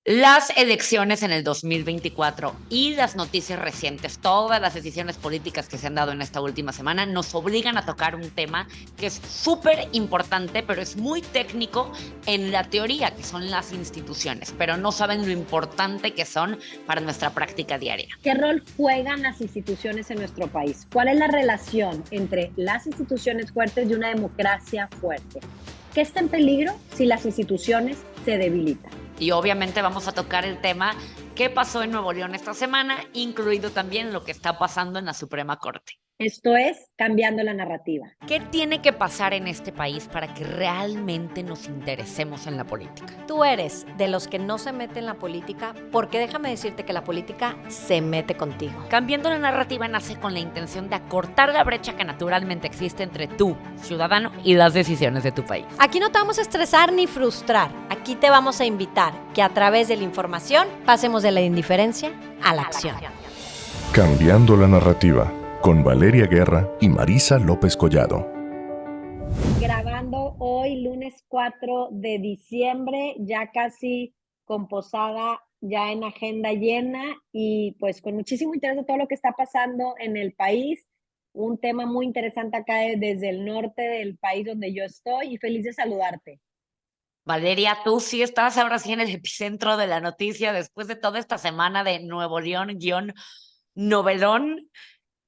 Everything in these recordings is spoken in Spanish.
Las elecciones en el 2024 y las noticias recientes, todas las decisiones políticas que se han dado en esta última semana, nos obligan a tocar un tema que es súper importante, pero es muy técnico en la teoría, que son las instituciones, pero no saben lo importante que son para nuestra práctica diaria. ¿Qué rol juegan las instituciones en nuestro país? ¿Cuál es la relación entre las instituciones fuertes y una democracia fuerte? ¿Qué está en peligro si las instituciones se debilitan? Y obviamente vamos a tocar el tema qué pasó en Nuevo León esta semana, incluido también lo que está pasando en la Suprema Corte. Esto es Cambiando la Narrativa. ¿Qué tiene que pasar en este país para que realmente nos interesemos en la política? Tú eres de los que no se mete en la política, porque déjame decirte que la política se mete contigo. Cambiando la Narrativa nace con la intención de acortar la brecha que naturalmente existe entre tú, ciudadano, y las decisiones de tu país. Aquí no te vamos a estresar ni frustrar. Aquí te vamos a invitar que a través de la información pasemos de la indiferencia a la acción. Cambiando la Narrativa, con Valeria Guerra y Marisa López Collado. Grabando hoy, lunes 4 de diciembre, ya casi con posada, ya en agenda llena y pues con muchísimo interés de todo lo que está pasando en el país. Un tema muy interesante acá desde el norte del país donde yo estoy y feliz de saludarte. Valeria, tú sí estás ahora sí en el epicentro de la noticia después de toda esta semana de Nuevo León-Novelón.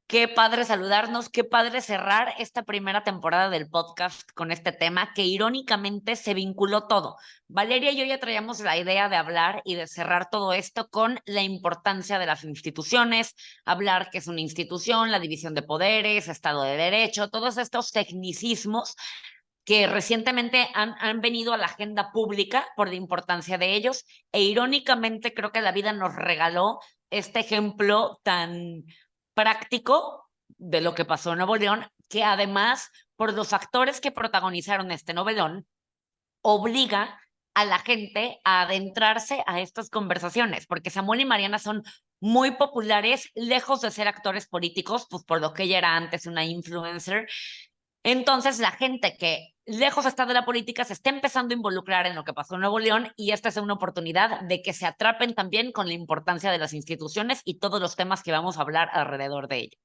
Qué padre saludarnos, qué padre cerrar esta primera temporada del podcast con este tema que irónicamente se vinculó todo. Valeria y yo ya traíamos la idea de hablar y de cerrar todo esto con la importancia de las instituciones, hablar qué es una institución, la división de poderes, Estado de Derecho, todos estos tecnicismos que recientemente han venido a la agenda pública por la importancia de ellos, e irónicamente creo que la vida nos regaló este ejemplo tan práctico de lo que pasó en Nuevo León, que además, por los actores que protagonizaron este novelón, obliga a la gente a adentrarse a estas conversaciones, porque Samuel y Mariana son muy populares, lejos de ser actores políticos, pues por lo que ella era antes una influencer. Entonces, la gente que lejos está de la política se está empezando a involucrar en lo que pasó en Nuevo León, y esta es una oportunidad de que se atrapen también con la importancia de las instituciones y todos los temas que vamos a hablar alrededor de ello.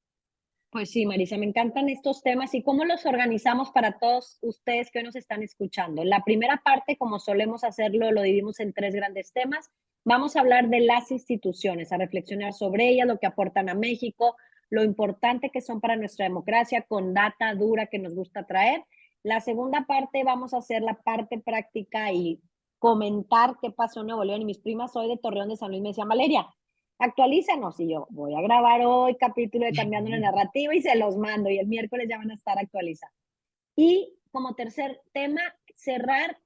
Pues sí, Marisa, me encantan estos temas y cómo los organizamos para todos ustedes que hoy nos están escuchando. La primera parte, como solemos hacerlo, lo dividimos en tres grandes temas. Vamos a hablar de las instituciones, a reflexionar sobre ellas, lo que aportan a México, lo importante que son para nuestra democracia, con data dura que nos gusta traer. La segunda parte, vamos a hacer la parte práctica y comentar qué pasó en Nuevo León. Y mis primas hoy de Torreón de San Luis me decían, Valeria, actualízanos. Y yo voy a grabar hoy capítulo de Cambiando la Narrativa y se los mando. Y el miércoles ya van a estar actualizados. Y como tercer tema, cerrar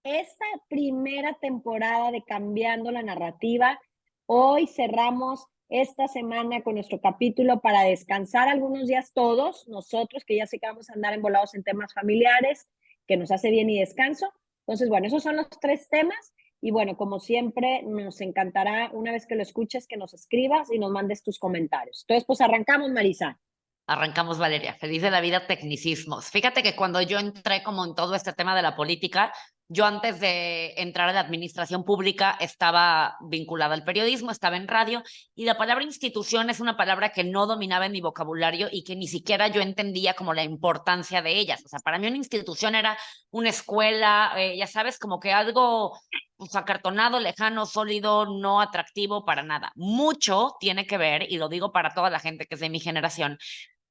esta primera temporada de Cambiando la Narrativa. Hoy cerramos esta semana con nuestro capítulo para descansar algunos días todos, nosotros que ya sé que vamos a andar envolados en temas familiares, que nos hace bien y descanso. Entonces, bueno, esos son los tres temas. Y bueno, como siempre, nos encantará una vez que lo escuches que nos escribas y nos mandes tus comentarios. Entonces, pues arrancamos, Marisa. Arrancamos, Valeria. Feliz de la vida, tecnicismos. Fíjate que cuando yo entré como en todo este tema de la política, yo antes de entrar a la administración pública estaba vinculada al periodismo, estaba en radio, y la palabra institución es una palabra que no dominaba en mi vocabulario y que ni siquiera yo entendía como la importancia de ellas. O sea, para mí una institución era una escuela, ya sabes, como que algo pues, acartonado, lejano, sólido, no atractivo para nada. Mucho tiene que ver, y lo digo para toda la gente que es de mi generación,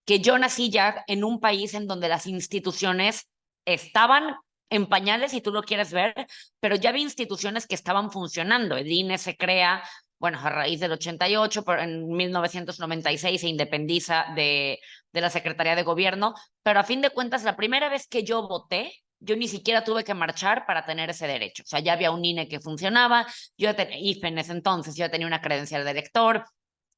que yo nací ya en un país en donde las instituciones estaban en pañales, si tú lo quieres ver, pero ya había instituciones que estaban funcionando. El INE se crea, bueno, a raíz del 88, pero en 1996 se independiza de la Secretaría de Gobierno, pero a fin de cuentas, la primera vez que yo voté, yo ni siquiera tuve que marchar para tener ese derecho. O sea, ya había un INE que funcionaba, yo tenía IFE en ese entonces, yo tenía una credencial de elector,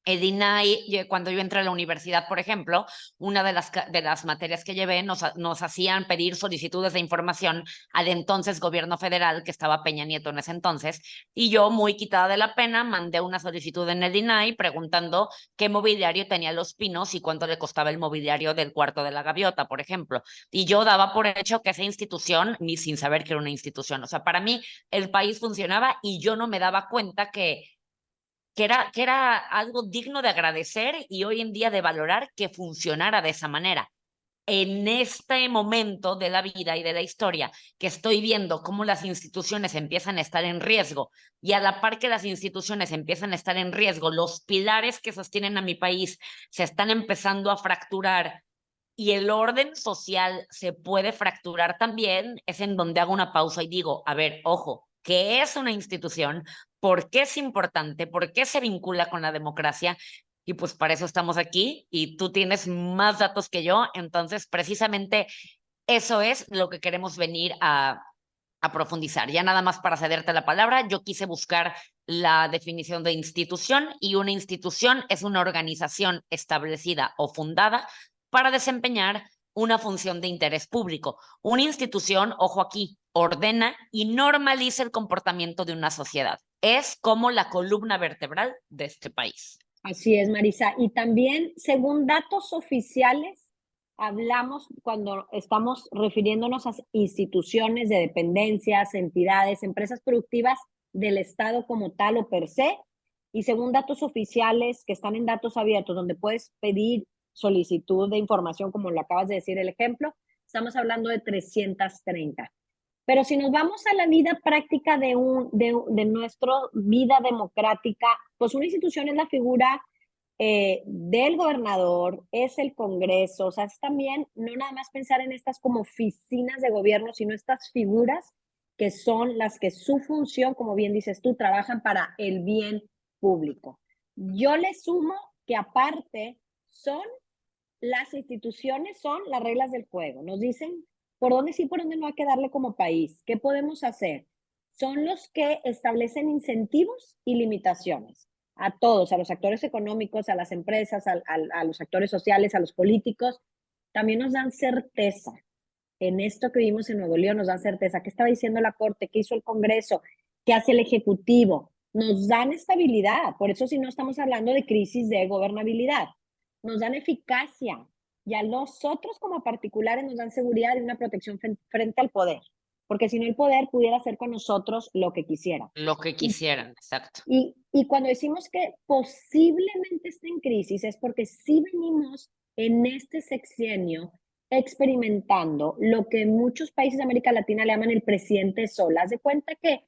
El INAI, cuando yo entré a la universidad, por ejemplo, una de las materias que llevé nos hacían pedir solicitudes de información al entonces gobierno federal, que estaba Peña Nieto en ese entonces, y yo, muy quitada de la pena, mandé una solicitud en el INAI preguntando qué mobiliario tenía Los Pinos y cuánto le costaba el mobiliario del cuarto de la Gaviota, por ejemplo. Y yo daba por hecho que esa institución, ni sin saber que era una institución, o sea, para mí el país funcionaba y yo no me daba cuenta que era algo digno de agradecer y hoy en día de valorar que funcionara de esa manera. En este momento de la vida y de la historia, que estoy viendo cómo las instituciones empiezan a estar en riesgo y a la par que las instituciones empiezan a estar en riesgo, los pilares que sostienen a mi país se están empezando a fracturar y el orden social se puede fracturar también, es en donde hago una pausa y digo, a ver, ojo, ¿qué es una institución? ¿Por qué es importante? ¿Por qué se vincula con la democracia? Y pues para eso estamos aquí y tú tienes más datos que yo, entonces precisamente eso es lo que queremos venir a profundizar. Ya nada más para cederte la palabra, yo quise buscar la definición de institución y una institución es una organización establecida o fundada para desempeñar una función de interés público. Una institución, ojo aquí, ordena y normaliza el comportamiento de una sociedad. Es como la columna vertebral de este país. Así es, Marisa. Y también, según datos oficiales, hablamos cuando estamos refiriéndonos a instituciones de dependencias, entidades, empresas productivas del Estado como tal o per se, y según datos oficiales que están en datos abiertos, donde puedes pedir solicitud de información, como lo acabas de decir el ejemplo, estamos hablando de 330. Pero si nos vamos a la vida práctica de nuestra vida democrática, pues una institución es la figura del gobernador, es el Congreso, o sea, es también no nada más pensar en estas como oficinas de gobierno, sino estas figuras que son las que su función, como bien dices tú, trabajan para el bien público. Yo le sumo que aparte son las instituciones, son las reglas del juego, nos dicen por dónde sí, por dónde no hay que darle como país, qué podemos hacer. Son los que establecen incentivos y limitaciones a todos, a los actores económicos, a las empresas, a los actores sociales, a los políticos. También nos dan certeza. En esto que vimos en Nuevo León nos dan certeza. ¿Qué estaba diciendo la Corte? ¿Qué hizo el Congreso? ¿Qué hace el Ejecutivo? Nos dan estabilidad. Por eso si no estamos hablando de crisis de gobernabilidad. Nos dan eficacia. Y a nosotros como particulares nos dan seguridad y una protección frente al poder. Porque si no, el poder pudiera hacer con nosotros lo que quisiera. Lo que quisieran, exacto. Y cuando decimos que posiblemente esté en crisis es porque sí venimos en este sexenio experimentando lo que en muchos países de América Latina le llaman el presidente sol. Haz de cuenta que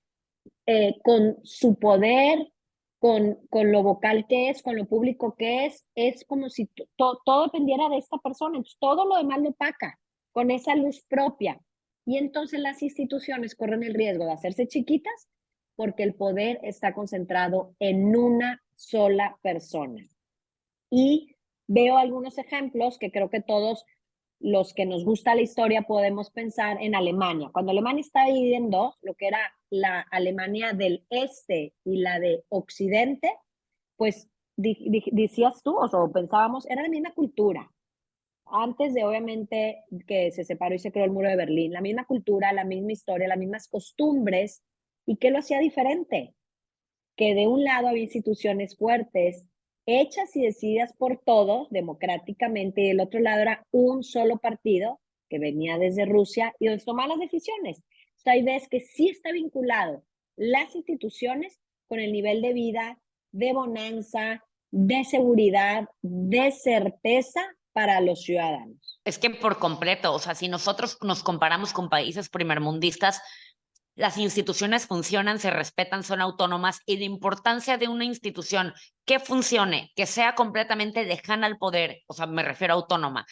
con su poder, con lo vocal que es, con lo público que es como si todo dependiera de esta persona. Entonces, todo lo demás lo opaca con esa luz propia. Y entonces las instituciones corren el riesgo de hacerse chiquitas porque el poder está concentrado en una sola persona. Y veo algunos ejemplos que creo que todos los que nos gusta la historia podemos pensar en Alemania. Cuando Alemania está dividida en dos, lo que era la Alemania del este y la de occidente, pues decías tú, o pensábamos, era la misma cultura. Antes de obviamente que se separó y se creó el muro de Berlín, la misma cultura, la misma historia, las mismas costumbres. ¿Y qué lo hacía diferente? Que de un lado había instituciones fuertes, hechas y decididas por todos democráticamente, y del otro lado era un solo partido que venía desde Rusia y donde tomaba las decisiones. O sea, hay veces que sí está vinculado las instituciones con el nivel de vida, de bonanza, de seguridad, de certeza para los ciudadanos. Es que por completo, o sea, si nosotros nos comparamos con países primermundistas, las instituciones funcionan, se respetan, son autónomas y la importancia de una institución que funcione, que sea completamente lejana al poder, o sea, me refiero a autónoma,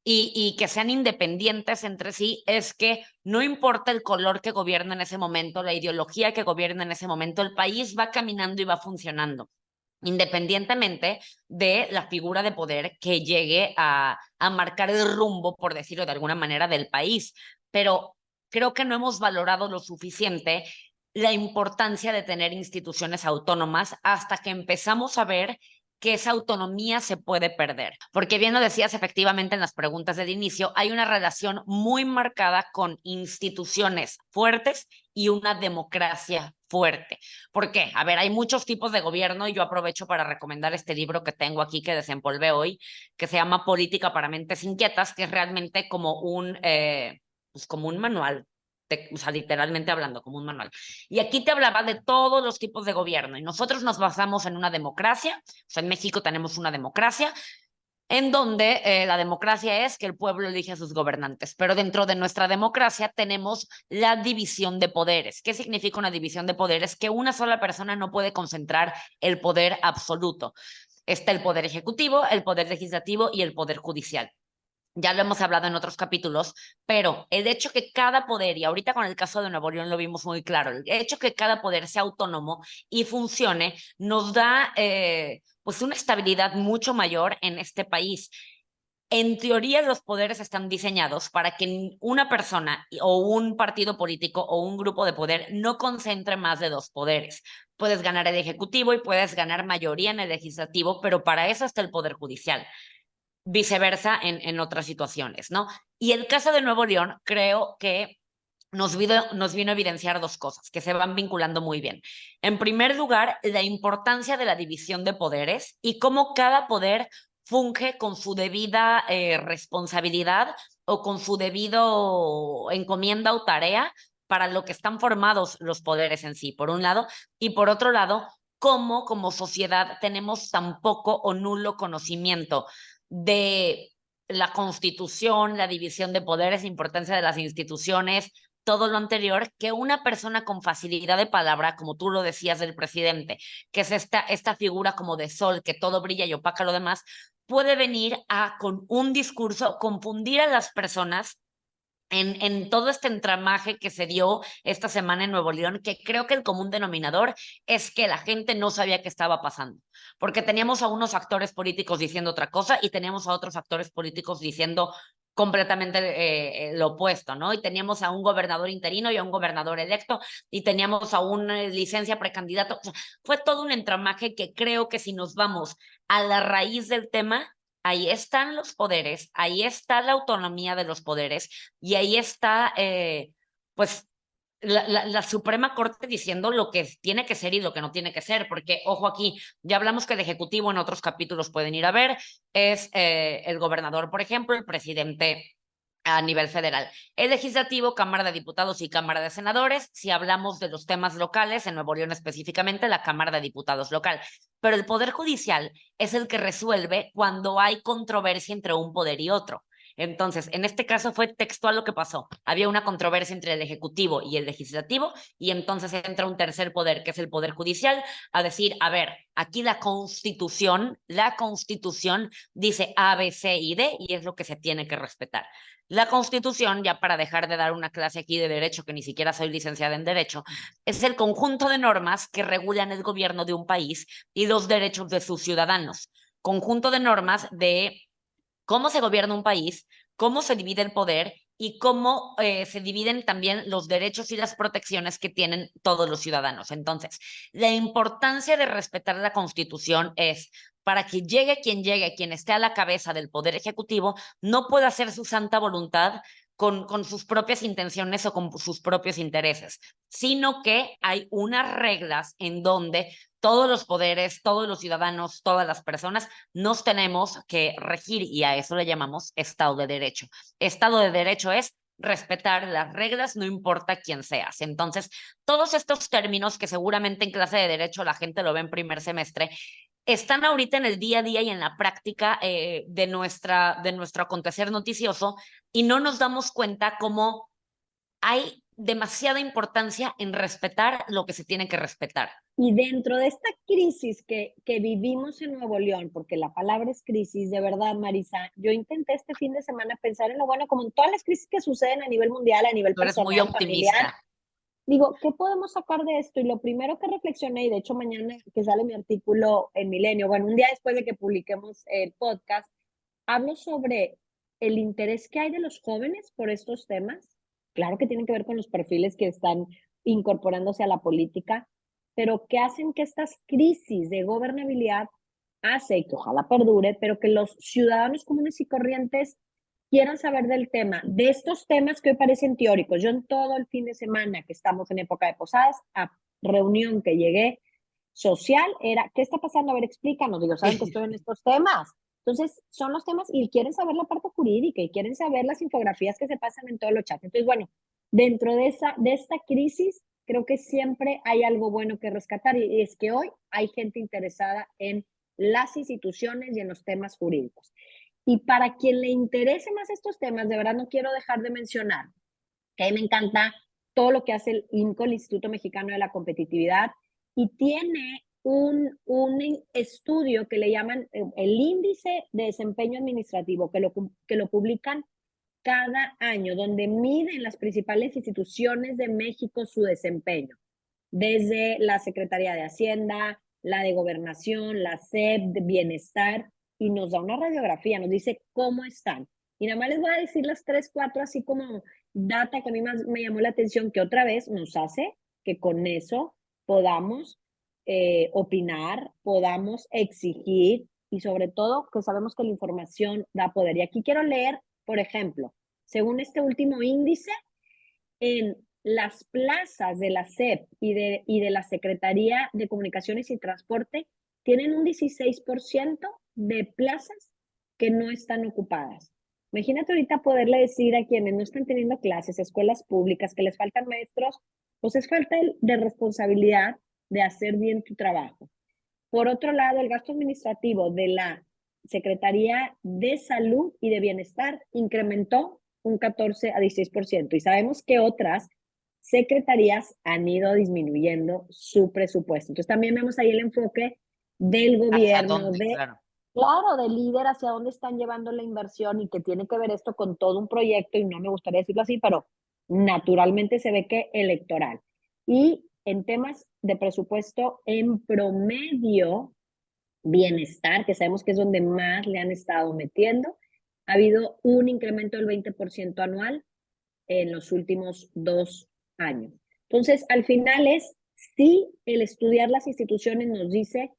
y que sean independientes entre sí, es que no importa el color que gobierna en ese momento, la ideología que gobierna en ese momento, el país va caminando y va funcionando, independientemente de la figura de poder que llegue a marcar el rumbo, por decirlo de alguna manera, del país. Pero creo que no hemos valorado lo suficiente la importancia de tener instituciones autónomas hasta que empezamos a ver que esa autonomía se puede perder. Porque bien lo decías efectivamente en las preguntas del inicio, hay una relación muy marcada con instituciones fuertes y una democracia fuerte. ¿Por qué? A ver, hay muchos tipos de gobierno y yo aprovecho para recomendar este libro que tengo aquí que desempolvé hoy, que se llama Política para Mentes Inquietas, que es realmente como un manual. O sea, literalmente hablando, como un manual. Y aquí te hablaba de todos los tipos de gobierno y nosotros nos basamos en una democracia, o sea, en México tenemos una democracia en donde la democracia es que el pueblo elige a sus gobernantes, pero dentro de nuestra democracia tenemos la división de poderes. ¿Qué significa una división de poderes? Que una sola persona no puede concentrar el poder absoluto. Está el poder ejecutivo, el poder legislativo y el poder judicial. Ya lo hemos hablado en otros capítulos, pero el hecho que cada poder, y ahorita con el caso de Nuevo León lo vimos muy claro, el hecho que cada poder sea autónomo y funcione nos da pues una estabilidad mucho mayor en este país. En teoría, los poderes están diseñados para que una persona o un partido político o un grupo de poder no concentre más de dos poderes. Puedes ganar el ejecutivo y puedes ganar mayoría en el legislativo, pero para eso está el poder judicial, viceversa en otras situaciones, ¿no? Y el caso de Nuevo León creo que nos vino a evidenciar dos cosas que se van vinculando muy bien. En primer lugar, la importancia de la división de poderes y cómo cada poder funge con su debida responsabilidad o con su debido encomienda o tarea para lo que están formados los poderes en sí, por un lado, y por otro lado, cómo como sociedad tenemos tan poco o nulo conocimiento de la Constitución, la división de poderes, importancia de las instituciones, todo lo anterior, que una persona con facilidad de palabra, como tú lo decías del presidente, que es esta figura como de sol, que todo brilla y opaca lo demás, puede venir a, con un discurso, confundir a las personas en todo este entramaje que se dio esta semana en Nuevo León, que creo que el común denominador es que la gente no sabía qué estaba pasando, porque teníamos a unos actores políticos diciendo otra cosa y teníamos a otros actores políticos diciendo completamente lo opuesto, ¿no? Y teníamos a un gobernador interino y a un gobernador electo y teníamos a una licencia precandidato. O sea, fue todo un entramaje que creo que si nos vamos a la raíz del tema, ahí están los poderes, ahí está la autonomía de los poderes y ahí está, pues, la Suprema Corte diciendo lo que tiene que ser y lo que no tiene que ser, porque, ojo aquí, ya hablamos que el Ejecutivo en otros capítulos pueden ir a ver, es el gobernador, por ejemplo, el presidente a nivel federal. El legislativo, Cámara de Diputados y Cámara de Senadores, si hablamos de los temas locales, en Nuevo León específicamente, la Cámara de Diputados local. Pero el Poder Judicial es el que resuelve cuando hay controversia entre un poder y otro. Entonces, en este caso fue textual lo que pasó. Había una controversia entre el Ejecutivo y el Legislativo y entonces entra un tercer poder, que es el Poder Judicial, a decir, a ver, aquí la Constitución dice A, B, C y D y es lo que se tiene que respetar. La Constitución, ya para dejar de dar una clase aquí de derecho, que ni siquiera soy licenciada en derecho, es el conjunto de normas que regulan el gobierno de un país y los derechos de sus ciudadanos. Conjunto de normas de cómo se gobierna un país, cómo se divide el poder y cómo se dividen también los derechos y las protecciones que tienen todos los ciudadanos. Entonces, la importancia de respetar la Constitución es para que llegue, quien esté a la cabeza del Poder Ejecutivo, no pueda hacer su santa voluntad con sus propias intenciones o con sus propios intereses, sino que hay unas reglas en donde todos los poderes, todos los ciudadanos, todas las personas nos tenemos que regir y a eso le llamamos Estado de Derecho. Estado de Derecho es respetar las reglas, no importa quién seas. Entonces, todos estos términos que seguramente en clase de Derecho la gente lo ve en primer semestre, están ahorita en el día a día y en la práctica de nuestro acontecer noticioso y no nos damos cuenta cómo hay demasiada importancia en respetar lo que se tiene que respetar. Y dentro de esta crisis que vivimos en Nuevo León, porque la palabra es crisis, de verdad, Marisa, yo intenté este fin de semana pensar en lo bueno, como en todas las crisis que suceden a nivel mundial, a nivel Tú eres muy personal, familiar. optimista. Digo, ¿qué podemos sacar de esto? Y lo primero que reflexioné, y de hecho mañana que sale mi artículo en Milenio, bueno, un día después de que publiquemos el podcast, hablo sobre el interés que hay de los jóvenes por estos temas. Claro que tienen que ver con los perfiles que están incorporándose a la política, pero que hacen que estas crisis de gobernabilidad hace, y que ojalá perdure, pero que los ciudadanos comunes y corrientes quieran saber del tema, de estos temas que hoy parecen teóricos. Yo en todo el fin de semana que estamos en época de posadas, a reunión que llegué social, era, ¿qué está pasando? A ver, explícanos. Digo, saben que estoy en estos temas. Entonces, son los temas y quieren saber la parte jurídica y quieren saber las infografías que se pasan en todos los chats. Entonces, bueno, dentro de esta crisis, creo que siempre hay algo bueno que rescatar y es que hoy hay gente interesada en las instituciones y en los temas jurídicos. Y para quien le interese más estos temas, de verdad no quiero dejar de mencionar que a mí me encanta todo lo que hace el IMCO, el Instituto Mexicano de la Competitividad, y tiene un estudio que le llaman el Índice de Desempeño Administrativo, que lo publican cada año, donde miden las principales instituciones de México su desempeño, desde la Secretaría de Hacienda, la de Gobernación, la SEP, de Bienestar, y nos da una radiografía, nos dice cómo están. Y nada más les voy a decir las 3, 4, así como data que a mí más me llamó la atención, que otra vez nos hace que con eso podamos opinar, podamos exigir y sobre todo que sabemos que la información da poder. Y aquí quiero leer, por ejemplo, según este último índice, en las plazas de la SEP y de la Secretaría de Comunicaciones y Transporte tienen un 16% de plazas que no están ocupadas. Imagínate ahorita poderle decir a quienes no están teniendo clases, escuelas públicas, que les faltan maestros, pues es falta de responsabilidad de hacer bien tu trabajo. Por otro lado, el gasto administrativo de la Secretaría de Salud y de Bienestar incrementó un 14 a 16%. Y sabemos que otras secretarías han ido disminuyendo su presupuesto. Entonces también vemos ahí el enfoque del gobierno, claro, del líder hacia dónde están llevando la inversión y que tiene que ver esto con todo un proyecto, y no me gustaría decirlo así, pero naturalmente se ve que electoral. Y en temas de presupuesto, en promedio, Bienestar, que sabemos que es donde más le han estado metiendo, ha habido un incremento del 20% anual en los últimos 2 años. Entonces, al final es, sí, el estudiar las instituciones nos dice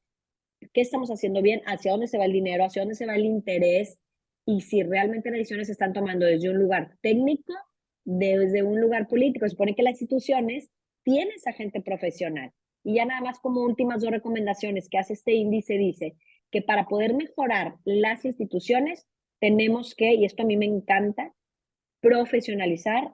qué estamos haciendo bien, hacia dónde se va el dinero, hacia dónde se va el interés, y si realmente las decisiones se están tomando desde un lugar técnico, desde un lugar político. Se supone que las instituciones tienen esa gente profesional. Y ya nada más como últimas 2 recomendaciones que hace este índice, dice que para poder mejorar las instituciones tenemos que, y esto a mí me encanta, profesionalizar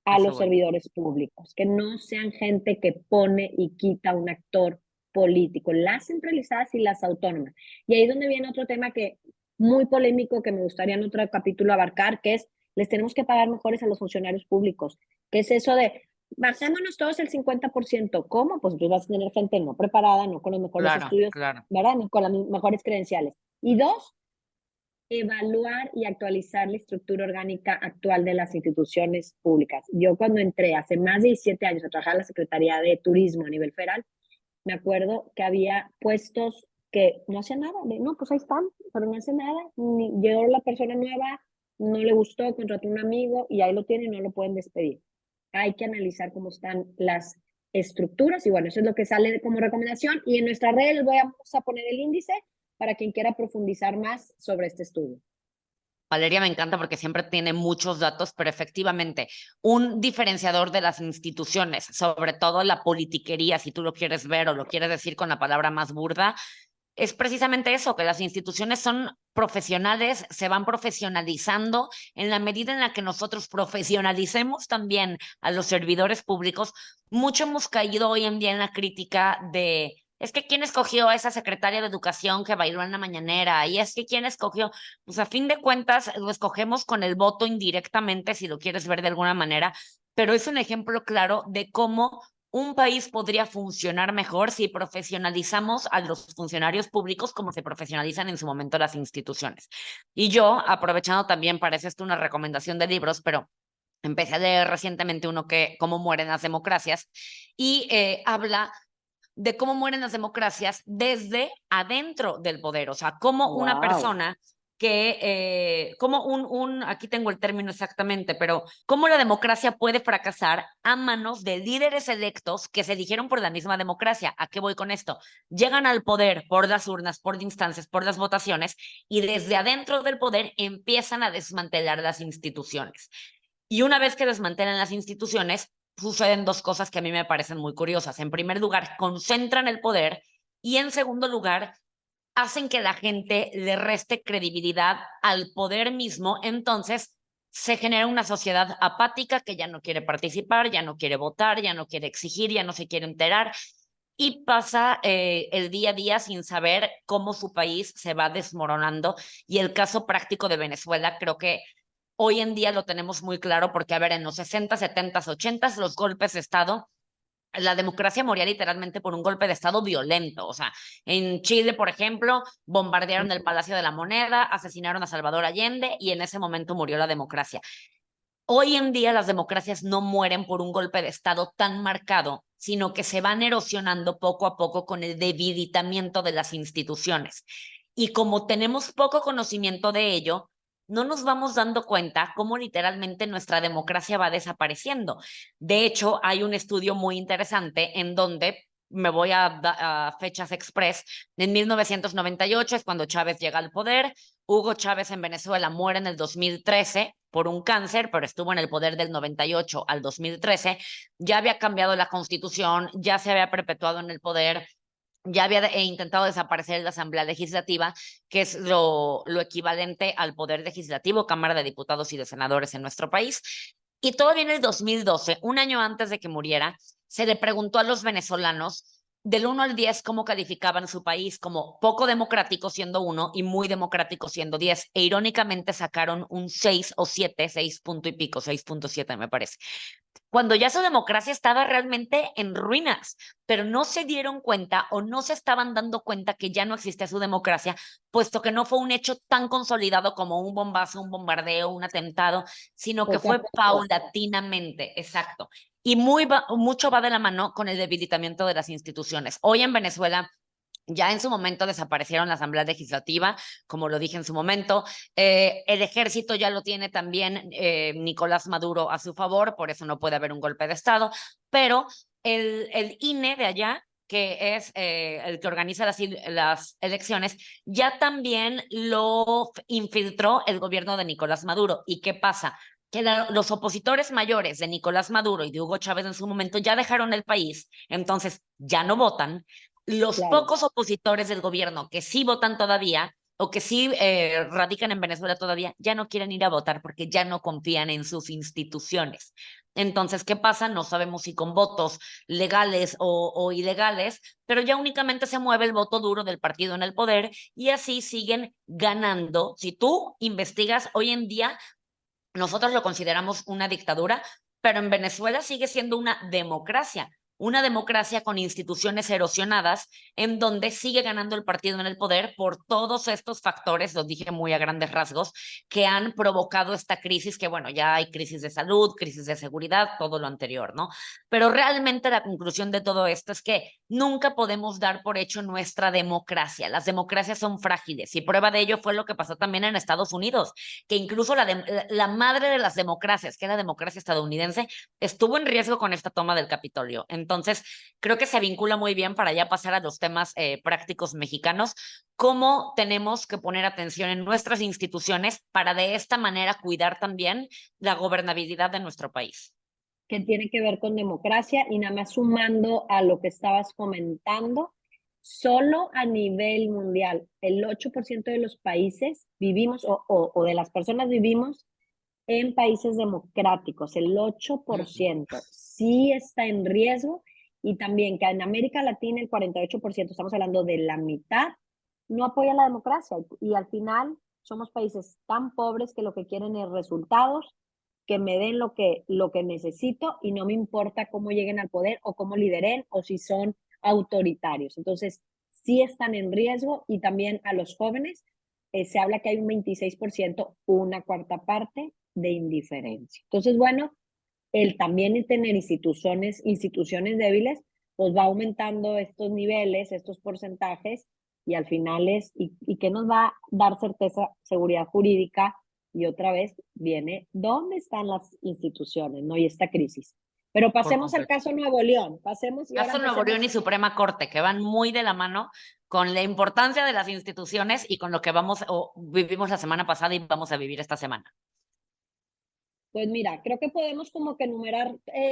a los servidores públicos, que no sean gente que pone y quita un actor político, las centralizadas y las autónomas. Y ahí es donde viene otro tema que muy polémico que me gustaría en otro capítulo abarcar, que es, les tenemos que pagar mejores a los funcionarios públicos. ¿Qué es eso de, bajémonos todos el 50%? ¿Cómo? Pues tú vas a tener gente no preparada, no con los mejores estudios, ¿verdad? Ni con las mejores credenciales. Y 2, evaluar y actualizar la estructura orgánica actual de las instituciones públicas. Yo cuando entré hace más de 17 años a trabajar en la Secretaría de Turismo a nivel federal, me acuerdo que había puestos que no hacían nada, no, pues ahí están, pero no hacen nada, llegó la persona nueva, no le gustó, contrató un amigo y ahí lo tienen y no lo pueden despedir. Hay que analizar cómo están las estructuras y bueno, eso es lo que sale como recomendación, y en nuestras redes les vamos a poner el índice para quien quiera profundizar más sobre este estudio. Valeria me encanta porque siempre tiene muchos datos, pero efectivamente un diferenciador de las instituciones, sobre todo la politiquería, si tú lo quieres ver o lo quieres decir con la palabra más burda, es precisamente eso, que las instituciones son profesionales, se van profesionalizando en la medida en la que nosotros profesionalicemos también a los servidores públicos. Mucho hemos caído hoy en día en la crítica de, es que quién escogió a esa secretaria de Educación que bailó en la mañanera, y es que quién escogió, pues a fin de cuentas lo escogemos con el voto indirectamente, si lo quieres ver de alguna manera, pero es un ejemplo claro de cómo un país podría funcionar mejor si profesionalizamos a los funcionarios públicos como se profesionalizan en su momento las instituciones. Y yo, aprovechando también, parece esto una recomendación de libros, pero empecé a leer recientemente uno que, Cómo mueren las democracias, y habla de cómo mueren las democracias desde adentro del poder, o sea, cómo una persona que, aquí tengo el término exactamente, pero cómo la democracia puede fracasar a manos de líderes electos que se eligieron por la misma democracia. ¿A qué voy con esto? Llegan al poder por las urnas, por instancias, por las votaciones, y desde adentro del poder empiezan a desmantelar las instituciones. Y una vez que desmantelan las instituciones, suceden dos cosas que a mí me parecen muy curiosas. En primer lugar, concentran el poder, y en segundo lugar, hacen que la gente le reste credibilidad al poder mismo. Entonces se genera una sociedad apática que ya no quiere participar, ya no quiere votar, ya no quiere exigir, ya no se quiere enterar, y pasa el día a día sin saber cómo su país se va desmoronando. Y el caso práctico de Venezuela creo que hoy en día lo tenemos muy claro, porque, a ver, en los 60, 70, 80, los golpes de Estado, la democracia moría literalmente por un golpe de Estado violento. O sea, en Chile, por ejemplo, bombardearon el Palacio de la Moneda, asesinaron a Salvador Allende, y en ese momento murió la democracia. Hoy en día las democracias no mueren por un golpe de Estado tan marcado, sino que se van erosionando poco a poco con el debilitamiento de las instituciones. Y como tenemos poco conocimiento de ello, no nos vamos dando cuenta cómo literalmente nuestra democracia va desapareciendo. De hecho, hay un estudio muy interesante en donde me voy a fechas express. En 1998 es cuando Chávez llega al poder. Hugo Chávez en Venezuela muere en el 2013 por un cáncer, pero estuvo en el poder del 98 al 2013. Ya había cambiado la constitución, ya se había perpetuado en el poder, ya había intentado desaparecer la Asamblea Legislativa, que es lo equivalente al Poder Legislativo, Cámara de Diputados y de Senadores en nuestro país. Y todavía en el 2012, un año antes de que muriera, se le preguntó a los venezolanos del 1 al 10 cómo calificaban su país, como poco democrático siendo 1 y muy democrático siendo 10. E irónicamente sacaron un 6 o 7, 6 punto y pico, 6.7 me parece, cuando ya su democracia estaba realmente en ruinas, pero no se dieron cuenta o no se estaban dando cuenta que ya no existía su democracia, puesto que no fue un hecho tan consolidado como un bombazo, un bombardeo, un atentado, sino que Poco a fue poco. paulatinamente, exacto. Y mucho va de la mano con el debilitamiento de las instituciones. Hoy en Venezuela ya en su momento desaparecieron la Asamblea Legislativa, como lo dije en su momento. El ejército ya lo tiene también Nicolás Maduro a su favor, por eso no puede haber un golpe de Estado. Pero el INE de allá, que es el que organiza las elecciones, ya también lo infiltró el gobierno de Nicolás Maduro. ¿Y qué pasa? Que los opositores mayores de Nicolás Maduro y de Hugo Chávez en su momento ya dejaron el país, entonces ya no votan. Los Claro. pocos opositores del gobierno que sí votan todavía o que sí radican en Venezuela todavía, ya no quieren ir a votar porque ya no confían en sus instituciones. Entonces, ¿qué pasa? No sabemos si con votos legales o ilegales, pero ya únicamente se mueve el voto duro del partido en el poder, y así siguen ganando. Si tú investigas hoy en día, nosotros lo consideramos una dictadura, pero en Venezuela sigue siendo una democracia con instituciones erosionadas, en donde sigue ganando el partido en el poder por todos estos factores, los dije muy a grandes rasgos, que han provocado esta crisis, que bueno, ya hay crisis de salud, crisis de seguridad, todo lo anterior, ¿no? Pero realmente la conclusión de todo esto es que nunca podemos dar por hecho nuestra democracia. Las democracias son frágiles, y prueba de ello fue lo que pasó también en Estados Unidos, que incluso la madre de las democracias, que es la democracia estadounidense, estuvo en riesgo con esta toma del Capitolio. Entonces, creo que se vincula muy bien para ya pasar a los temas prácticos mexicanos, cómo tenemos que poner atención en nuestras instituciones para de esta manera cuidar también la gobernabilidad de nuestro país. Que tiene que ver con democracia, y nada más sumando a lo que estabas comentando, solo a nivel mundial, el 8% de los países vivimos o de las personas vivimos en países democráticos, el 8% sí está en riesgo, y también que en América Latina el 48%, estamos hablando de la mitad, no apoya la democracia, y al final somos países tan pobres que lo que quieren es resultados, que me den lo que necesito, y no me importa cómo lleguen al poder o cómo lideren o si son autoritarios. Entonces, sí están en riesgo, y también a los jóvenes se habla que hay un 26%, una cuarta parte de indiferencia. Entonces, bueno, el también tener instituciones débiles, pues va aumentando estos niveles, estos porcentajes y al final ¿y qué nos va a dar certeza, seguridad jurídica? Y otra vez viene, ¿dónde están las instituciones, no? Y esta crisis. Pero Por pasemos al completo. caso Nuevo León, pasemos y ahora Caso Nuevo León y empecemos. Suprema Corte, que van muy de la mano con la importancia de las instituciones y con lo que vamos o vivimos la semana pasada y vamos a vivir esta semana. Pues mira, creo que podemos como que enumerar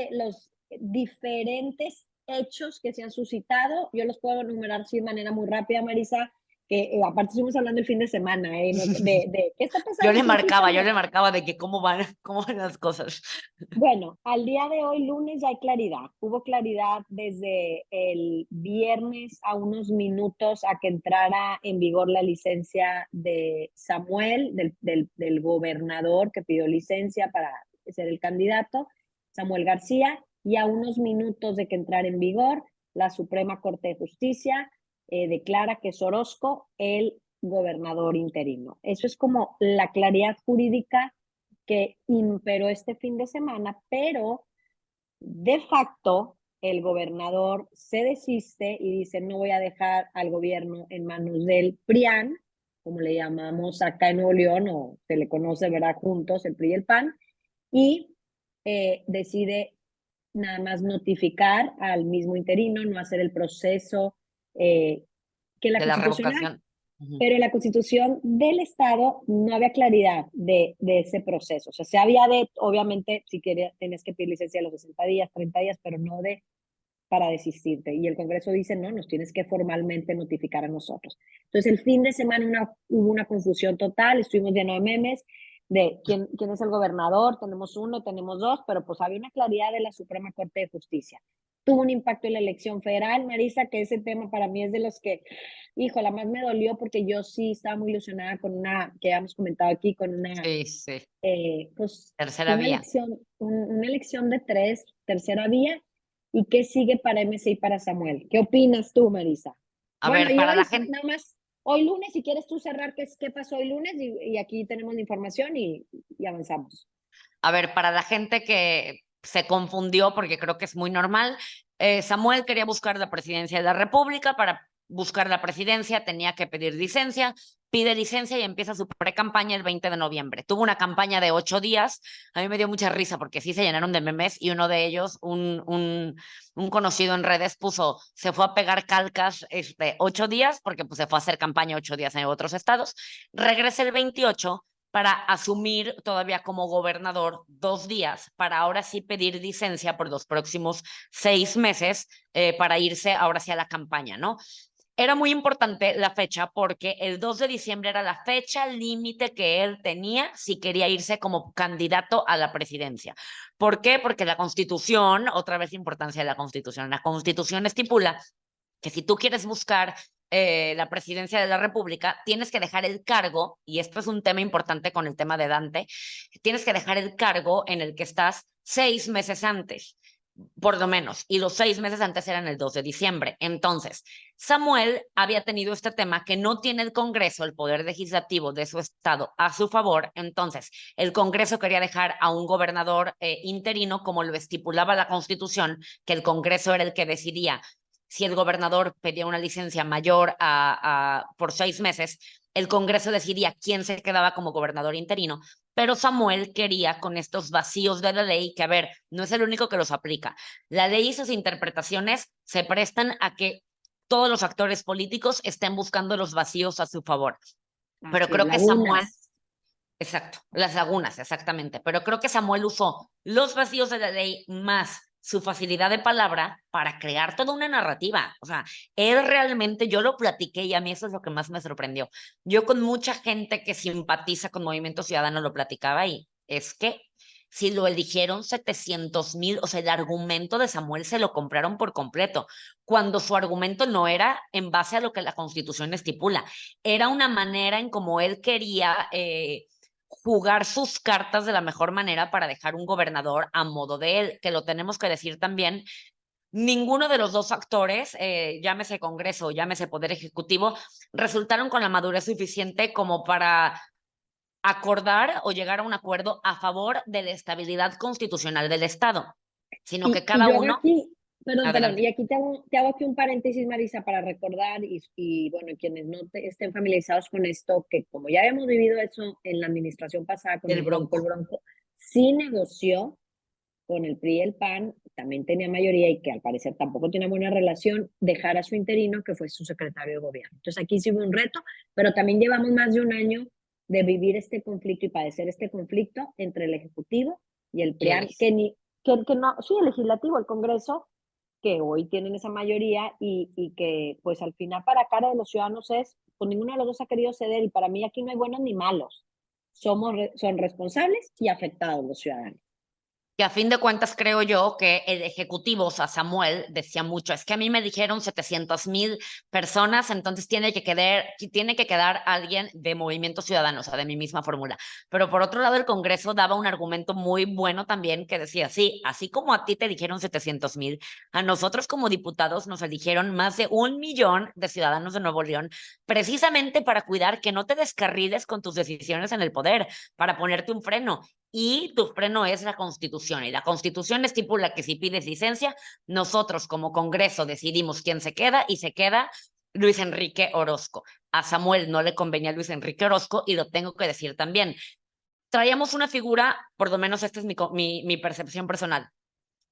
los diferentes hechos que se han suscitado. Yo los puedo enumerar sí, de manera muy rápida, Marisa, que aparte estuvimos hablando el fin de semana, de qué está Yo pasando. le marcaba de que cómo van las cosas. Bueno, al día de hoy, lunes, ya hay claridad. Hubo claridad desde el viernes a unos minutos a que entrara en vigor la licencia de Samuel, del gobernador que pidió licencia para ser el candidato, Samuel García, y a unos minutos de que entrara en vigor, la Suprema Corte de Justicia declara que es Orozco el gobernador interino. Eso es como la claridad jurídica que imperó este fin de semana, pero de facto el gobernador se desiste y dice no voy a dejar al gobierno en manos del PRIAN, como le llamamos acá en Nuevo León, o se le conoce, ¿verdad? Juntos, el PRI y el PAN, y decide nada más notificar al mismo interino, no hacer el proceso que la De la Constitución. revocación. Pero en la Constitución del Estado no había claridad de ese proceso. O sea, se había obviamente, si querías, tenías que pedir licencia a los 60 días, 30 días, pero no para desistirte. Y el Congreso dice, no, nos tienes que formalmente notificar a nosotros. Entonces, el fin de semana hubo una confusión total, estuvimos llenos de memes de quién es el gobernador, tenemos uno, tenemos dos, pero pues había una claridad de la Suprema Corte de Justicia. Tuvo un impacto en la elección federal, Marisa, que ese tema para mí es de los que, híjola, más me dolió porque yo sí estaba muy ilusionada con una, que habíamos comentado aquí, con una, Sí, sí. pues, Tercera vía. una elección de tercera vía. ¿Y qué sigue para MC y para Samuel? ¿Qué opinas tú, Marisa? A Bueno, ver, y para hoy la gente. nada más, hoy lunes, si quieres tú cerrar qué pasó hoy lunes y aquí tenemos la información y avanzamos. A ver, para la gente que se confundió, porque creo que es muy normal, Samuel quería buscar la presidencia de la República. Para buscar la presidencia tenía que pedir licencia, pide licencia y empieza su pre-campaña el 20 de noviembre. Tuvo una campaña de 8 días, a mí me dio mucha risa porque sí se llenaron de memes y uno de ellos, un conocido en redes puso, se fue a pegar calcas 8 días porque pues, se fue a hacer campaña 8 días en otros estados, regresa el 28 para asumir todavía como gobernador 2 días, para ahora sí pedir licencia por los próximos 6 meses para irse ahora sí a la campaña, ¿no? Era muy importante la fecha porque el 2 de diciembre era la fecha límite que él tenía si quería irse como candidato a la presidencia. ¿Por qué? Porque la Constitución, otra vez la importancia de la Constitución estipula que si tú quieres buscar la presidencia de la República, tienes que dejar el cargo, y esto es un tema importante con el tema de Dante, tienes que dejar el cargo en el que estás 6 meses antes, por lo menos, y los 6 meses antes eran el 2 de diciembre. Entonces, Samuel había tenido este tema que no tiene el Congreso, el poder legislativo de su estado, a su favor. Entonces, el Congreso quería dejar a un gobernador interino, como lo estipulaba la Constitución, que el Congreso era el que decidía si el gobernador pedía una licencia mayor por 6 meses, el Congreso decidía quién se quedaba como gobernador interino, pero Samuel quería con estos vacíos de la ley, que a ver, no es el único que los aplica. La ley y sus interpretaciones se prestan a que todos los actores políticos estén buscando los vacíos a su favor. Pero Así es, creo que Samuel, lagunas. exacto, las lagunas, exactamente, pero creo que Samuel usó los vacíos de la ley más su facilidad de palabra para crear toda una narrativa. O sea, él realmente, yo lo platiqué y a mí eso es lo que más me sorprendió. Yo con mucha gente que simpatiza con Movimiento Ciudadano lo platicaba y es que si lo eligieron 700,000, o sea, el argumento de Samuel se lo compraron por completo, cuando su argumento no era en base a lo que la Constitución estipula, era una manera en cómo él quería jugar sus cartas de la mejor manera para dejar un gobernador a modo de él, que lo tenemos que decir también. Ninguno de los dos actores, llámese Congreso, llámese Poder Ejecutivo, resultaron con la madurez suficiente como para acordar o llegar a un acuerdo a favor de la estabilidad constitucional del Estado, sino que Y cada yo hago uno, aquí, Perdón, Adelante. y aquí te hago aquí un paréntesis, Marisa, para recordar bueno, quienes no estén familiarizados con esto, que como ya habíamos vivido eso en la administración pasada con El el Bronco. Bronco sí negoció con el PRI y el PAN, también tenía mayoría y que al parecer tampoco tiene buena relación, dejar a su interino, que fue su secretario de gobierno. Entonces aquí sí hubo un reto, pero también llevamos más de un año de vivir este conflicto y padecer este conflicto entre el Ejecutivo y el Y el PRIAN, que no, sí, el Legislativo, el Congreso, que hoy tienen esa mayoría y que pues al final para cara de los ciudadanos pues ninguno de los dos ha querido ceder y para mí aquí no hay buenos ni malos. Son responsables y afectados los ciudadanos. Que a fin de cuentas creo yo que el ejecutivo, o sea, Samuel, decía mucho, es que a mí me dijeron 700,000 personas, entonces tiene que quedar alguien de Movimiento Ciudadano, o sea, de mi misma fórmula. Pero por otro lado, el Congreso daba un argumento muy bueno también que decía, sí, así como a ti te dijeron 700,000, a nosotros como diputados nos eligieron más de 1 millón de ciudadanos de Nuevo León, precisamente para cuidar que no te descarriles con tus decisiones en el poder, para ponerte un freno. Y tu freno es la Constitución. Y la Constitución estipula que si pides licencia, nosotros como Congreso decidimos quién se queda y se queda Luis Enrique Orozco. A Samuel no le convenía Luis Enrique Orozco y lo tengo que decir también. Traíamos una figura, por lo menos esta es mi percepción personal,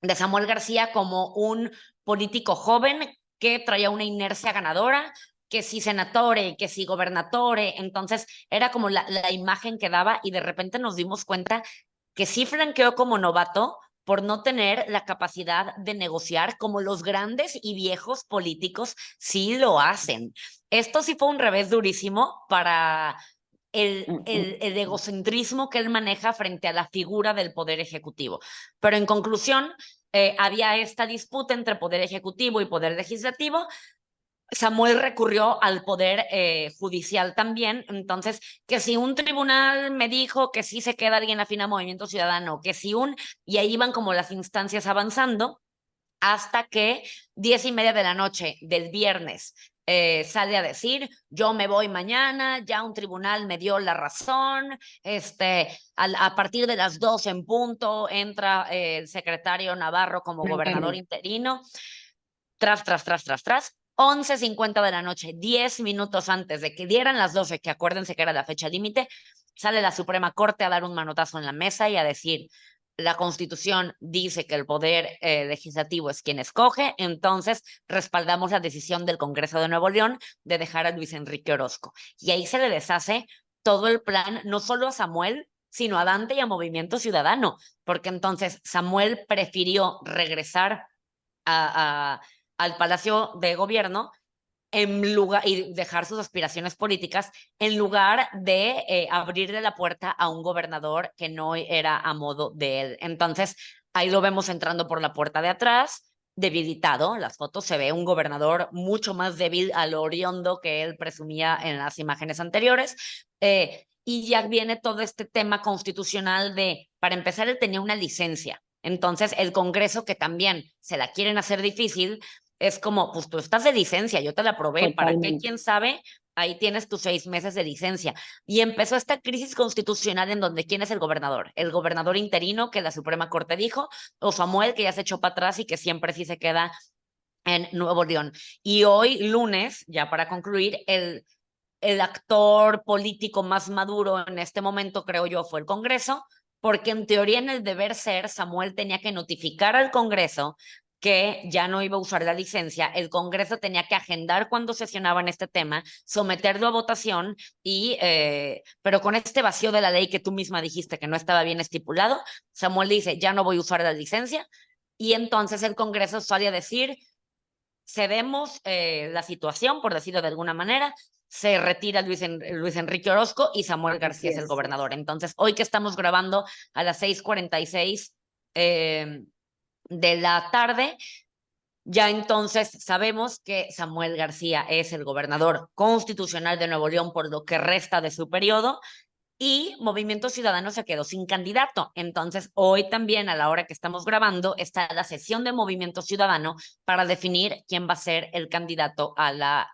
de Samuel García como un político joven que traía una inercia ganadora, que sí senatore, que sí gobernatore, entonces era como la imagen que daba y de repente nos dimos cuenta que sí flanqueó como novato por no tener la capacidad de negociar como los grandes y viejos políticos sí lo hacen. Esto sí fue un revés durísimo para el egocentrismo que él maneja frente a la figura del poder ejecutivo. Pero en conclusión, había esta disputa entre poder ejecutivo y poder legislativo. Samuel recurrió al poder judicial también, entonces, que si un tribunal me dijo que sí se queda alguien afín a Movimiento Ciudadano, que si y ahí iban como las instancias avanzando, hasta que 10:30 de la noche del viernes sale a decir, yo me voy mañana, ya un tribunal me dio la razón, a partir de las 2 en punto entra el secretario Navarro como gobernador Navarro. interino, tras, 11:50 de la noche, 10 minutos antes de que dieran las 12, que acuérdense que era la fecha límite, sale la Suprema Corte a dar un manotazo en la mesa y a decir, la Constitución dice que el poder legislativo es quien escoge, entonces respaldamos la decisión del Congreso de Nuevo León de dejar a Luis Enrique Orozco. Y ahí se le deshace todo el plan, no solo a Samuel, sino a Dante y a Movimiento Ciudadano, porque entonces Samuel prefirió regresar a, al Palacio de Gobierno y dejar sus aspiraciones políticas en lugar de abrirle la puerta a un gobernador que no era a modo de él. Entonces, ahí lo vemos entrando por la puerta de atrás, debilitado. En las fotos se ve un gobernador mucho más débil a lo oriondo que él presumía en las imágenes anteriores. Y ya viene todo este tema constitucional para empezar, él tenía una licencia. Entonces, el Congreso, que también se la quieren hacer difícil, es como, pues tú estás de licencia, yo te la probé, ¿para qué? Totalmente. ¿Quién sabe? Ahí tienes tus 6 meses de licencia. Y empezó esta crisis constitucional en donde ¿quién es el gobernador? El gobernador interino que la Suprema Corte dijo, o Samuel que ya se echó para atrás y que siempre sí se queda en Nuevo León. Y hoy, lunes, ya para concluir, el actor político más maduro en este momento, creo yo, fue el Congreso, porque en teoría en el deber ser, Samuel tenía que notificar al Congreso que ya no iba a usar la licencia, el Congreso tenía que agendar cuando sesionaba en este tema, someterlo a votación, pero con este vacío de la ley que tú misma dijiste que no estaba bien estipulado, Samuel dice, ya no voy a usar la licencia, y entonces el Congreso sale a decir, cedemos la situación, por decirlo de alguna manera, se retira Luis Enrique Orozco y Samuel Así García es el es. gobernador. Entonces, hoy que estamos grabando a las 6:46 de la tarde, ya entonces sabemos que Samuel García es el gobernador constitucional de Nuevo León por lo que resta de su periodo y Movimiento Ciudadano se quedó sin candidato. Entonces, hoy también, a la hora que estamos grabando, está la sesión de Movimiento Ciudadano para definir quién va a ser el candidato a la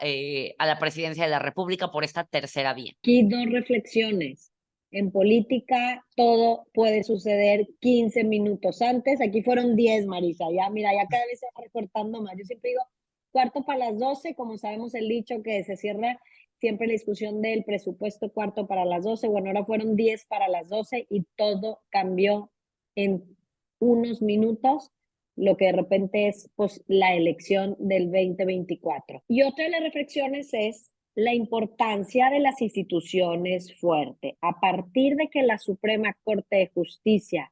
presidencia de la República por esta tercera vía. Aquí dos reflexiones. En política todo puede suceder 15 minutos antes. Aquí fueron 10, Marisa. Ya, mira, ya cada vez se va recortando más. Yo siempre digo cuarto para las 12, como sabemos el dicho que se cierra siempre la discusión del presupuesto cuarto para las 12. Bueno, ahora fueron 10 para las 12 y todo cambió en unos minutos, lo que de repente es pues, la elección del 2024. Y otra de las reflexiones es la importancia de las instituciones fuerte. A partir de que la Suprema Corte de Justicia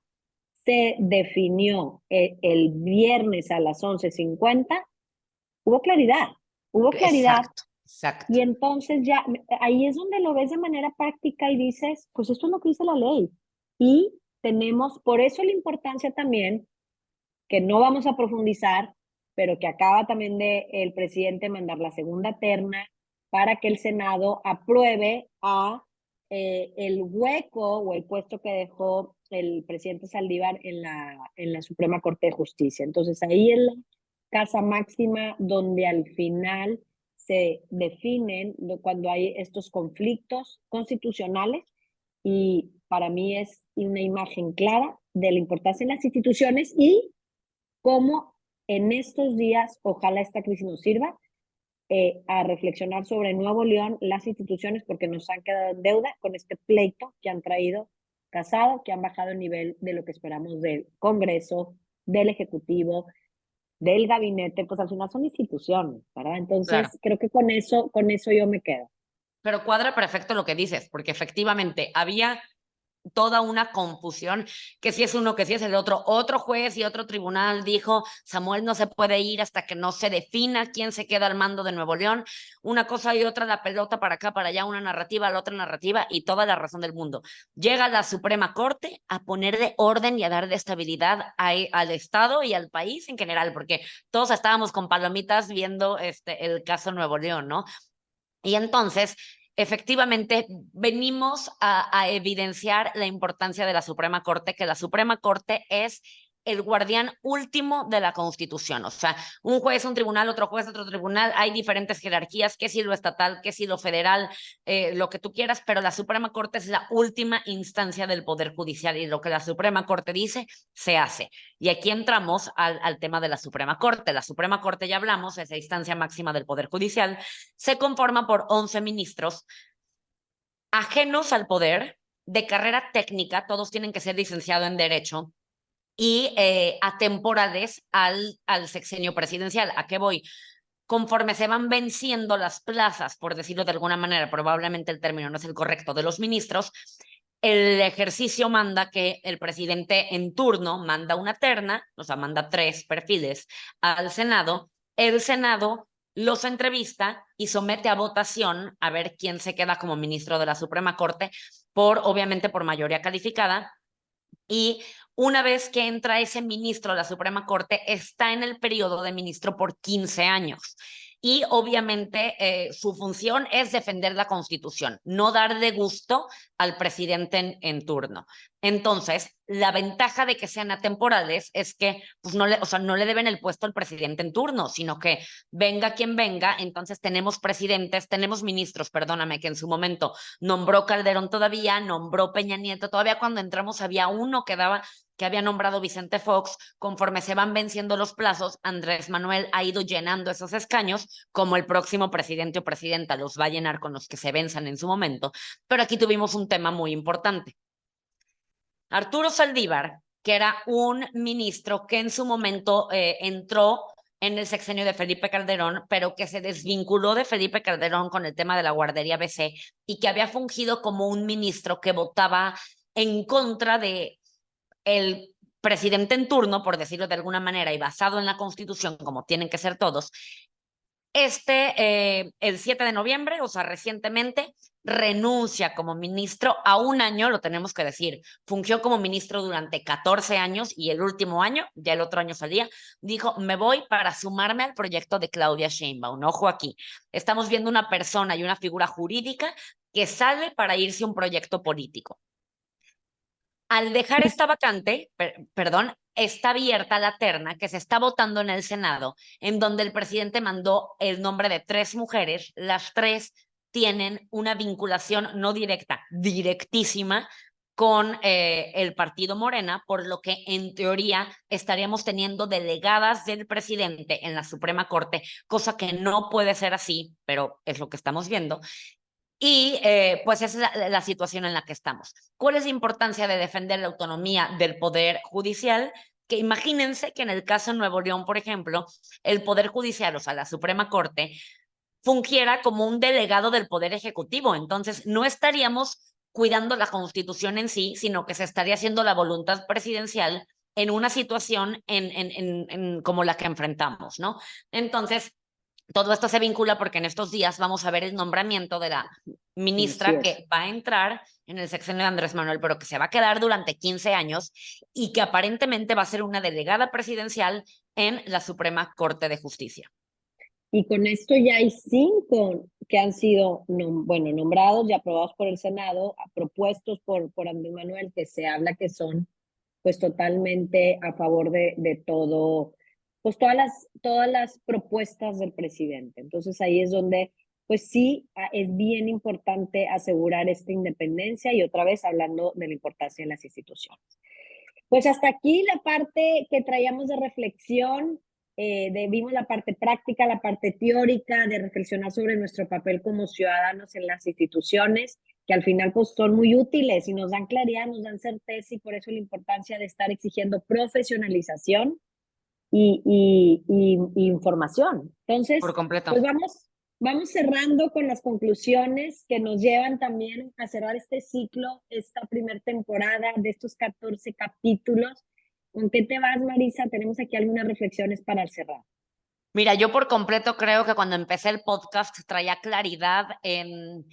se definió el viernes a las 11:50, hubo claridad, hubo claridad. Exacto, exacto. Y entonces ya, ahí es donde lo ves de manera práctica y dices, pues esto es lo que dice la ley. Y tenemos, por eso la importancia también, que no vamos a profundizar, pero que acaba también de el presidente mandar la segunda terna para que el Senado apruebe el hueco o el puesto que dejó el presidente Saldívar en la Suprema Corte de Justicia. Entonces ahí es la casa máxima donde al final se definen cuando hay estos conflictos constitucionales, y para mí es una imagen clara de la importancia de las instituciones y cómo en estos días, ojalá esta crisis nos sirva a reflexionar sobre Nuevo León, las instituciones, porque nos han quedado en deuda con este pleito que han traído Casado, que han bajado el nivel de lo que esperamos del Congreso, del Ejecutivo, del Gabinete, pues al final son instituciones, ¿verdad? Entonces, Claro. creo que con eso yo me quedo. Pero cuadra perfecto lo que dices, porque efectivamente había toda una confusión, que si es uno, que si es el otro. Otro juez y otro tribunal dijo, Samuel no se puede ir hasta que no se defina quién se queda al mando de Nuevo León. Una cosa y otra, la pelota para acá, para allá, una narrativa, la otra narrativa, y toda la razón del mundo. Llega la Suprema Corte a ponerle orden y a darle estabilidad al Estado y al país en general, porque todos estábamos con palomitas viendo el caso Nuevo León, ¿no? Y entonces, efectivamente, venimos a evidenciar la importancia de la Suprema Corte, que la Suprema Corte es el guardián último de la Constitución. O sea, un juez, un tribunal, otro juez, otro tribunal, hay diferentes jerarquías, que si lo estatal, que si lo federal, lo que tú quieras, pero la Suprema Corte es la última instancia del Poder Judicial y lo que la Suprema Corte dice, se hace. Y aquí entramos al tema de la Suprema Corte. La Suprema Corte, ya hablamos, es la instancia máxima del Poder Judicial, se conforma por 11 ministros ajenos al poder, de carrera técnica, todos tienen que ser licenciados en Derecho, y atemporales al sexenio presidencial. ¿A qué voy? Conforme se van venciendo las plazas, por decirlo de alguna manera, probablemente el término no es el correcto, de los ministros, el ejercicio manda que el presidente en turno manda una terna, o sea, manda 3 perfiles al Senado, el Senado los entrevista y somete a votación a ver quién se queda como ministro de la Suprema Corte, obviamente por mayoría calificada, y una vez que entra ese ministro a la Suprema Corte, está en el periodo de ministro por 15 años. Y obviamente su función es defender la Constitución, no dar de gusto al presidente en turno. Entonces, la ventaja de que sean atemporales es que pues no le deben el puesto al presidente en turno, sino que venga quien venga. Entonces tenemos ministros, perdóname, que en su momento nombró Calderón todavía, nombró Peña Nieto, todavía cuando entramos había uno que había nombrado Vicente Fox. Conforme se van venciendo los plazos, Andrés Manuel ha ido llenando esos escaños, como el próximo presidente o presidenta los va a llenar con los que se venzan en su momento. Pero aquí tuvimos un tema muy importante. Arturo Saldívar, que era un ministro que en su momento entró en el sexenio de Felipe Calderón, pero que se desvinculó de Felipe Calderón con el tema de la guardería BC y que había fungido como un ministro que votaba en contra de el presidente en turno, por decirlo de alguna manera, y basado en la Constitución, como tienen que ser todos. El 7 de noviembre, o sea, recientemente, renuncia como ministro a un año, lo tenemos que decir. Fungió como ministro durante 14 años y el último año, ya el otro año salía, dijo, me voy para sumarme al proyecto de Claudia Sheinbaum. Ojo aquí, estamos viendo una persona y una figura jurídica que sale para irse a un proyecto político. Al dejar esta vacante, perdón, está abierta la terna que se está votando en el Senado, en donde el presidente mandó el nombre de 3 mujeres, las 3 tienen una vinculación no directa, directísima con el partido Morena, por lo que en teoría estaríamos teniendo delegadas del presidente en la Suprema Corte, cosa que no puede ser así, pero es lo que estamos viendo. Y pues esa es la situación en la que estamos. ¿Cuál es la importancia de defender la autonomía del Poder Judicial? Que imagínense que en el caso de Nuevo León, por ejemplo, el Poder Judicial, o sea, la Suprema Corte, fungiera como un delegado del Poder Ejecutivo. Entonces, no estaríamos cuidando la Constitución en sí, sino que se estaría haciendo la voluntad presidencial en una situación como la que enfrentamos, ¿no? Entonces, todo esto se vincula porque en estos días vamos a ver el nombramiento de la ministra que va a entrar en el sexenio de Andrés Manuel, pero que se va a quedar durante 15 años y que aparentemente va a ser una delegada presidencial en la Suprema Corte de Justicia. Y con esto ya hay 5 que han sido nombrados y aprobados por el Senado, propuestos por Andrés Manuel, que se habla que son pues totalmente a favor de todo, pues todas las propuestas del presidente. Entonces ahí es donde pues sí es bien importante asegurar esta independencia y otra vez hablando de la importancia de las instituciones. Pues hasta aquí la parte que traíamos de reflexión. Vimos la parte práctica, la parte teórica, de reflexionar sobre nuestro papel como ciudadanos en las instituciones, que al final pues son muy útiles y nos dan claridad, nos dan certeza, y por eso la importancia de estar exigiendo profesionalización y información. Entonces, Por completo. pues vamos cerrando con las conclusiones que nos llevan también a cerrar este ciclo, esta primera temporada de estos 14 capítulos. ¿Con qué te vas, Marisa? Tenemos aquí algunas reflexiones para cerrar. Mira, yo por completo creo que cuando empecé el podcast traía claridad en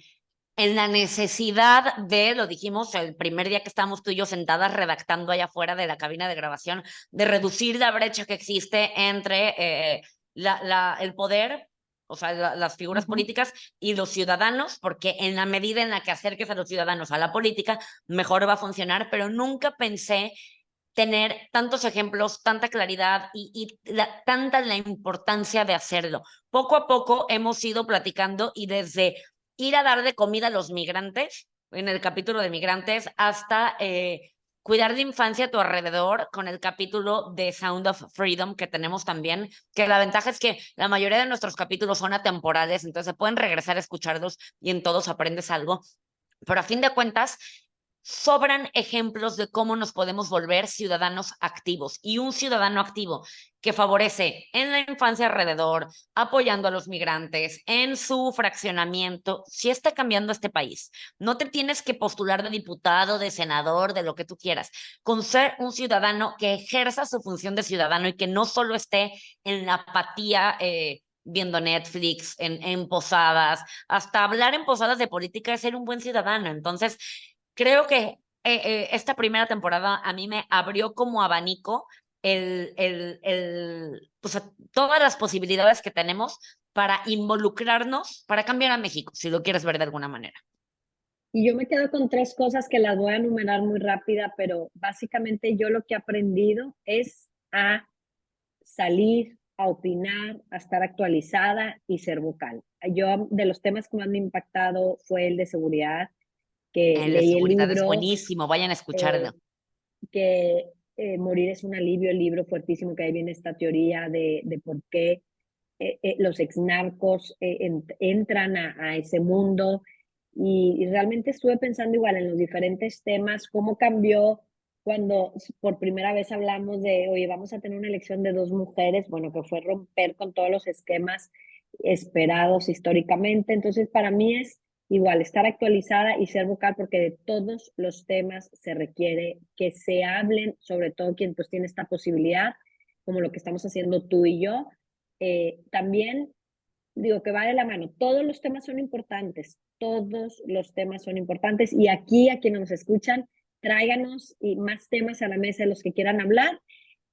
la necesidad de, lo dijimos el primer día que estábamos tú y yo sentadas redactando allá afuera de la cabina de grabación, de reducir la brecha que existe entre el poder, o sea, las figuras políticas y los ciudadanos, porque en la medida en la que acerques a los ciudadanos a la política, mejor va a funcionar, pero nunca pensé tener tantos ejemplos, tanta claridad y tanta la importancia de hacerlo. Poco a poco hemos ido platicando y desde ir a dar de comida a los migrantes, en el capítulo de migrantes, hasta cuidar de infancia a tu alrededor, con el capítulo de Sound of Freedom que tenemos también, que la ventaja es que la mayoría de nuestros capítulos son atemporales, entonces se pueden regresar a escucharlos y en todos aprendes algo. Pero a fin de cuentas, sobran ejemplos de cómo nos podemos volver ciudadanos activos, y un ciudadano activo que favorece en la infancia alrededor, apoyando a los migrantes, en su fraccionamiento, sí está cambiando este país. No te tienes que postular de diputado, de senador, de lo que tú quieras. Con ser un ciudadano que ejerza su función de ciudadano y que no solo esté en la apatía, viendo Netflix, en posadas, hasta hablar en posadas de política es ser un buen ciudadano. Entonces, creo que esta primera temporada a mí me abrió como abanico pues, todas las posibilidades que tenemos para involucrarnos, para cambiar a México, si lo quieres ver de alguna manera. Y yo me quedo con 3 cosas que las voy a enumerar muy rápida, pero básicamente yo lo que he aprendido es a salir, a opinar, a estar actualizada y ser vocal. Yo, de los temas que más me ha impactado fue el de seguridad, que El de leí el seguridad es libro, buenísimo, vayan a escucharlo. que morir es un alivio, el libro fuertísimo, que ahí viene esta teoría de por qué los exnarcos entran a ese mundo. Y realmente estuve pensando igual en los diferentes temas, cómo cambió cuando por primera vez hablamos de, oye, vamos a tener una elección de 2 mujeres, bueno, que fue romper con todos los esquemas esperados históricamente. Entonces, para mí es igual estar actualizada y ser vocal, porque de todos los temas se requiere que se hablen, sobre todo quien pues tiene esta posibilidad, como lo que estamos haciendo tú y yo. También digo que va de la mano, todos los temas son importantes, todos los temas son importantes, y aquí a quienes nos escuchan, tráiganos y más temas a la mesa de los que quieran hablar.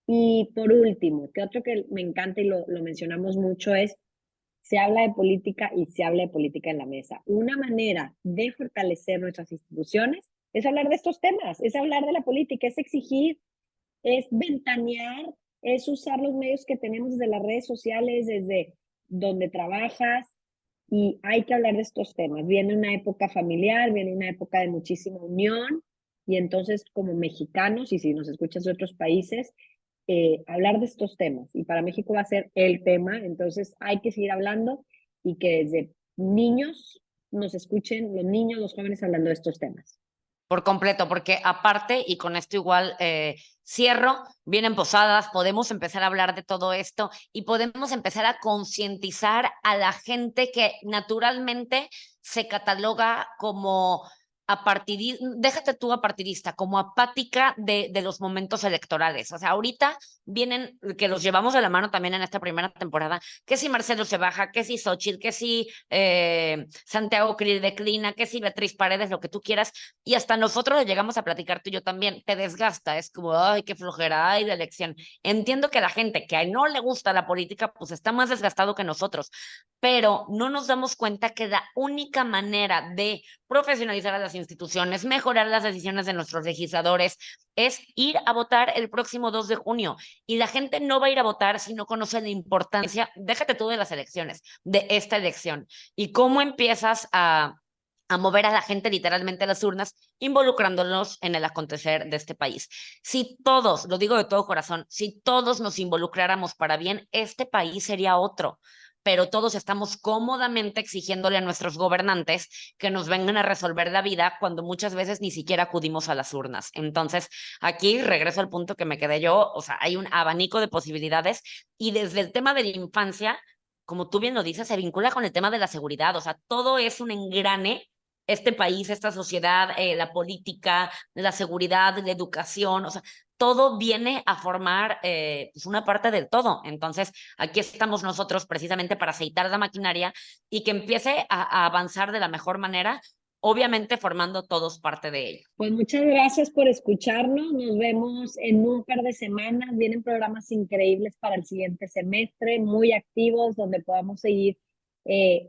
Y por último, que otro que me encanta y lo mencionamos mucho es, se habla de política y se habla de política en la mesa. Una manera de fortalecer nuestras instituciones es hablar de estos temas, es hablar de la política, es exigir, es ventanear, es usar los medios que tenemos desde las redes sociales, desde donde trabajas, y hay que hablar de estos temas. Viene una época familiar, viene una época de muchísima unión y entonces como mexicanos, y si nos escuchas de otros países, hablar de estos temas. Y para México va a ser el tema, entonces hay que seguir hablando y que desde niños nos escuchen los niños, los jóvenes hablando de estos temas. Por completo, porque aparte, y con esto igual cierro, vienen posadas, podemos empezar a hablar de todo esto y podemos empezar a concientizar a la gente que naturalmente se cataloga como déjate tú apartidista, como apática de los momentos electorales. O sea, ahorita vienen, que los llevamos de la mano también en esta primera temporada, que si Marcelo se baja, que si Xóchitl, que si Santiago Krill declina, que si Beatriz Paredes, lo que tú quieras, y hasta nosotros lo llegamos a platicar tú y yo también, te desgasta, es como, ay, qué flojera, ay, la elección. Entiendo que la gente que no le gusta la política, pues está más desgastado que nosotros, pero no nos damos cuenta que la única manera de profesionalizar a las instituciones, mejorar las decisiones de nuestros legisladores, es ir a votar el próximo 2 de junio. Y la gente no va a ir a votar si no conoce la importancia, déjate tú de las elecciones, de esta elección. Y cómo empiezas a mover a la gente literalmente a las urnas, involucrándolos en el acontecer de este país. Si todos, lo digo de todo corazón, si todos nos involucráramos para bien, este país sería otro. Pero todos estamos cómodamente exigiéndole a nuestros gobernantes que nos vengan a resolver la vida cuando muchas veces ni siquiera acudimos a las urnas. Entonces, aquí regreso al punto que me quedé yo, o sea, hay un abanico de posibilidades y desde el tema de la infancia, como tú bien lo dices, se vincula con el tema de la seguridad, o sea, todo es un engrane, este país, esta sociedad, la política, la seguridad, la educación, o sea, todo viene a formar pues una parte del todo. Entonces, aquí estamos nosotros precisamente para aceitar la maquinaria y que empiece a avanzar de la mejor manera, obviamente formando todos parte de ello. Pues muchas gracias por escucharnos. Nos vemos en un par de semanas. Vienen programas increíbles para el siguiente semestre, muy activos, donde podamos seguir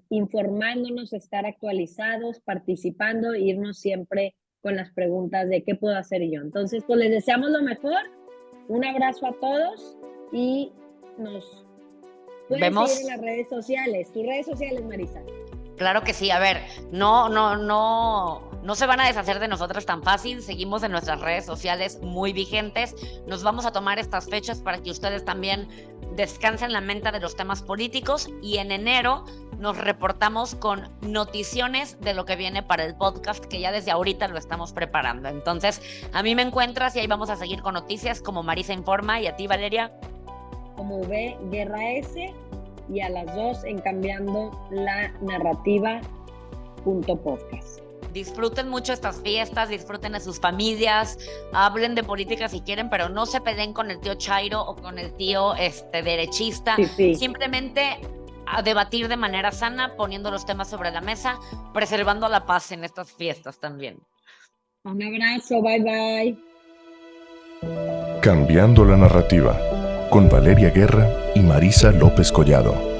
informándonos, estar actualizados, participando e irnos siempre con las preguntas de qué puedo hacer yo. Entonces, pues les deseamos lo mejor. Un abrazo a todos y nos pueden seguir en las redes sociales. ¿Tus redes sociales, Marisa? Claro que sí, a ver, no se van a deshacer de nosotras tan fácil, seguimos en nuestras redes sociales muy vigentes, nos vamos a tomar estas fechas para que ustedes también descansen la mente de los temas políticos y en enero nos reportamos con noticiones de lo que viene para el podcast que ya desde ahorita lo estamos preparando. Entonces, a mí me encuentras y ahí vamos a seguir con noticias como Marisa Informa y a ti, Valeria. Como V Guerra S y a las 2 en Cambiando la Narrativa.podcast. Disfruten mucho estas fiestas, disfruten de sus familias, hablen de política si quieren, pero no se peleen con el tío Chairo o con el tío derechista. Sí. Simplemente a debatir de manera sana, poniendo los temas sobre la mesa, preservando la paz en estas fiestas también. Un abrazo, bye bye. Cambiando la narrativa, con Valeria Guerra y Marisa López Collado.